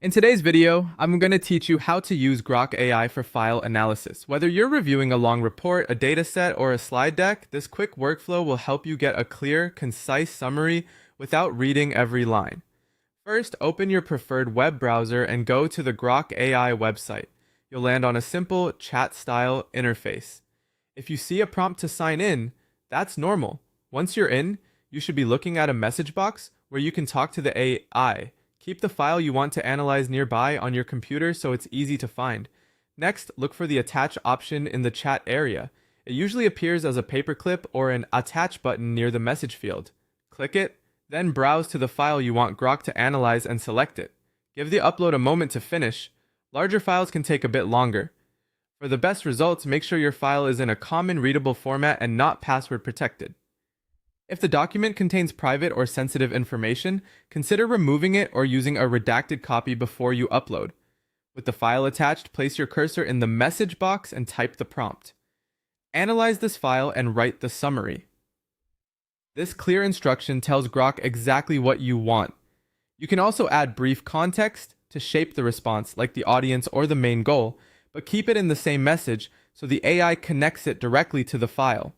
In today's video, I'm going to teach you how to use Grok AI for file analysis. Whether you're reviewing a long report, a dataset, or a slide deck, this quick workflow will help you get a clear, concise summary without reading every line. First, open your preferred web browser and go to the Grok AI website. You'll land on a simple chat-style interface. If you see a prompt to sign in, that's normal. Once you're in, you should be looking at a message box where you can talk to the AI. Keep the file you want to analyze nearby on your computer so it's easy to find. Next, look for the attach option in the chat area. It usually appears as a paperclip or an attach button near the message field. Click it, then browse to the file you want Grok to analyze and select it. Give the upload a moment to finish. Larger files can take a bit longer. For the best results, make sure your file is in a common readable format and not password protected. If the document contains private or sensitive information, consider removing it or using a redacted copy before you upload. With the file attached, place your cursor in the message box and type the prompt. Analyze this file and write the summary. This clear instruction tells Grok exactly what you want. You can also add brief context to shape the response, like the audience or the main goal, but keep it in the same message so the AI connects it directly to the file.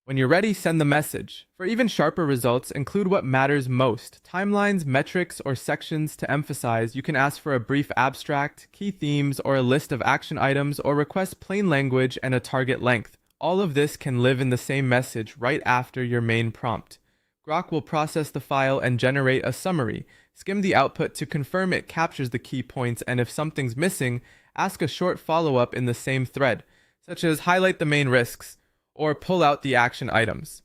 When you're ready, send the message. For even sharper results, include what matters most. Timelines, metrics, or sections to emphasize. You can ask for a brief abstract, key themes, or a list of action items, or request plain language and a target length. All of this can live in the same message right after your main prompt. Grok will process the file and generate a summary. Skim the output to confirm it captures the key points, and if something's missing, ask a short follow-up in the same thread, such as highlight the main risks, or pull out the action items.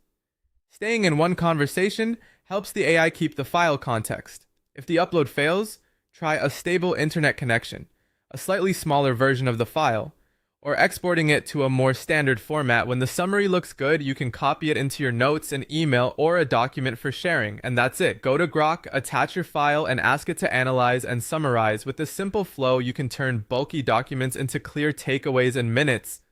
Staying in one conversation helps the AI keep the file context. If the upload fails, try a stable internet connection, a slightly smaller version of the file, or exporting it to a more standard format. When the summary looks good, you can copy it into your notes, an email, or a document for sharing, and that's it. Go to Grok, attach your file, and ask it to analyze and summarize. With this simple flow, you can turn bulky documents into clear takeaways in minutes.